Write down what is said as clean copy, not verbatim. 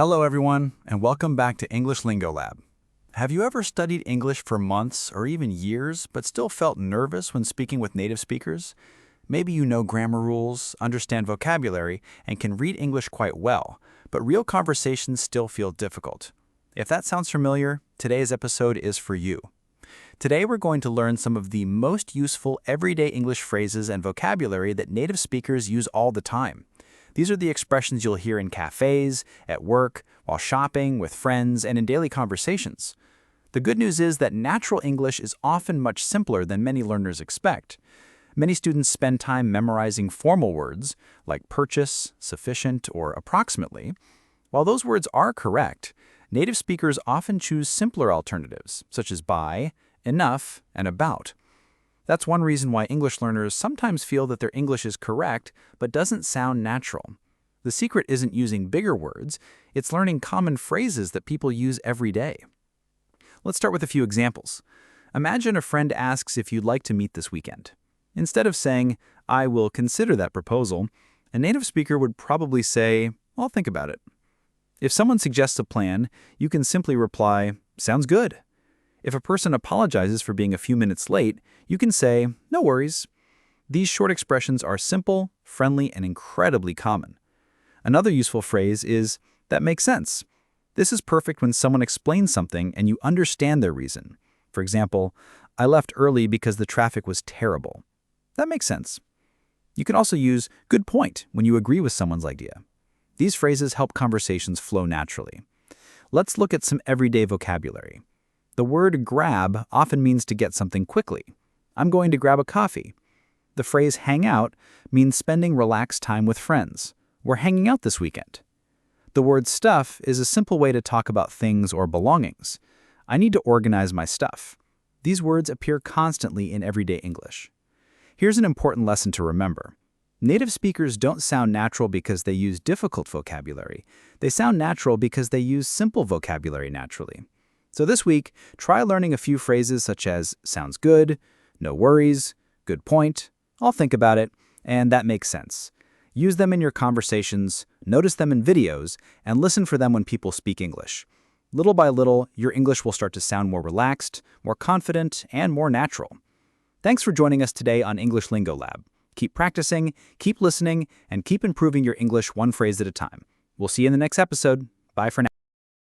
Hello, everyone, and welcome back to English Lingo Lab. Have you ever studied English for months or even years, but still felt nervous when speaking with native speakers? Maybe you know grammar rules, understand vocabulary, and can read English quite well, but real conversations still feel difficult. If that sounds familiar, today's episode is for you. Today, we're going to learn some of the most useful everyday English phrases and vocabulary that native speakers use all the time. These are the expressions you'll hear in cafes, at work, while shopping, with friends, and in daily conversations. The good news is that natural English is often much simpler than many learners expect. Many students spend time memorizing formal words like purchase, sufficient, or approximately. While those words are correct, native speakers often choose simpler alternatives, such as by, enough, and about. That's one reason why English learners sometimes feel that their English is correct but doesn't sound natural. The secret isn't using bigger words, it's learning common phrases that people use every day. Let's start with a few examples. Imagine a friend asks if you'd like to meet this weekend. Instead of saying, "I will consider that proposal," a native speaker would probably say, "I'll think about it." If someone suggests a plan, you can simply reply, "Sounds good." If a person apologizes for being a few minutes late, you can say, "No worries." These short expressions are simple, friendly, and incredibly common. Another useful phrase is, "That makes sense." This is perfect when someone explains something and you understand their reason. For example, "I left early because the traffic was terrible." That makes sense. You can also use "good point" when you agree with someone's idea. These phrases help conversations flow naturally. Let's look at some everyday vocabulary. The word grab often means to get something quickly. I'm going to grab a coffee. The phrase hang out means spending relaxed time with friends. We're hanging out this weekend. The word stuff is a simple way to talk about things or belongings. I need to organize my stuff. These words appear constantly in everyday English. Here's an important lesson to remember. Native speakers don't sound natural because they use difficult vocabulary. They sound natural because they use simple vocabulary naturally. So this week, try learning a few phrases such as "sounds good," "no worries," "good point," "I'll think about it," and "that makes sense." Use them in your conversations, notice them in videos, and listen for them when people speak English. Little by little, your English will start to sound more relaxed, more confident, and more natural. Thanks for joining us today on English Lingo Lab. Keep practicing, keep listening, and keep improving your English one phrase at a time. We'll see you in the next episode. Bye for now.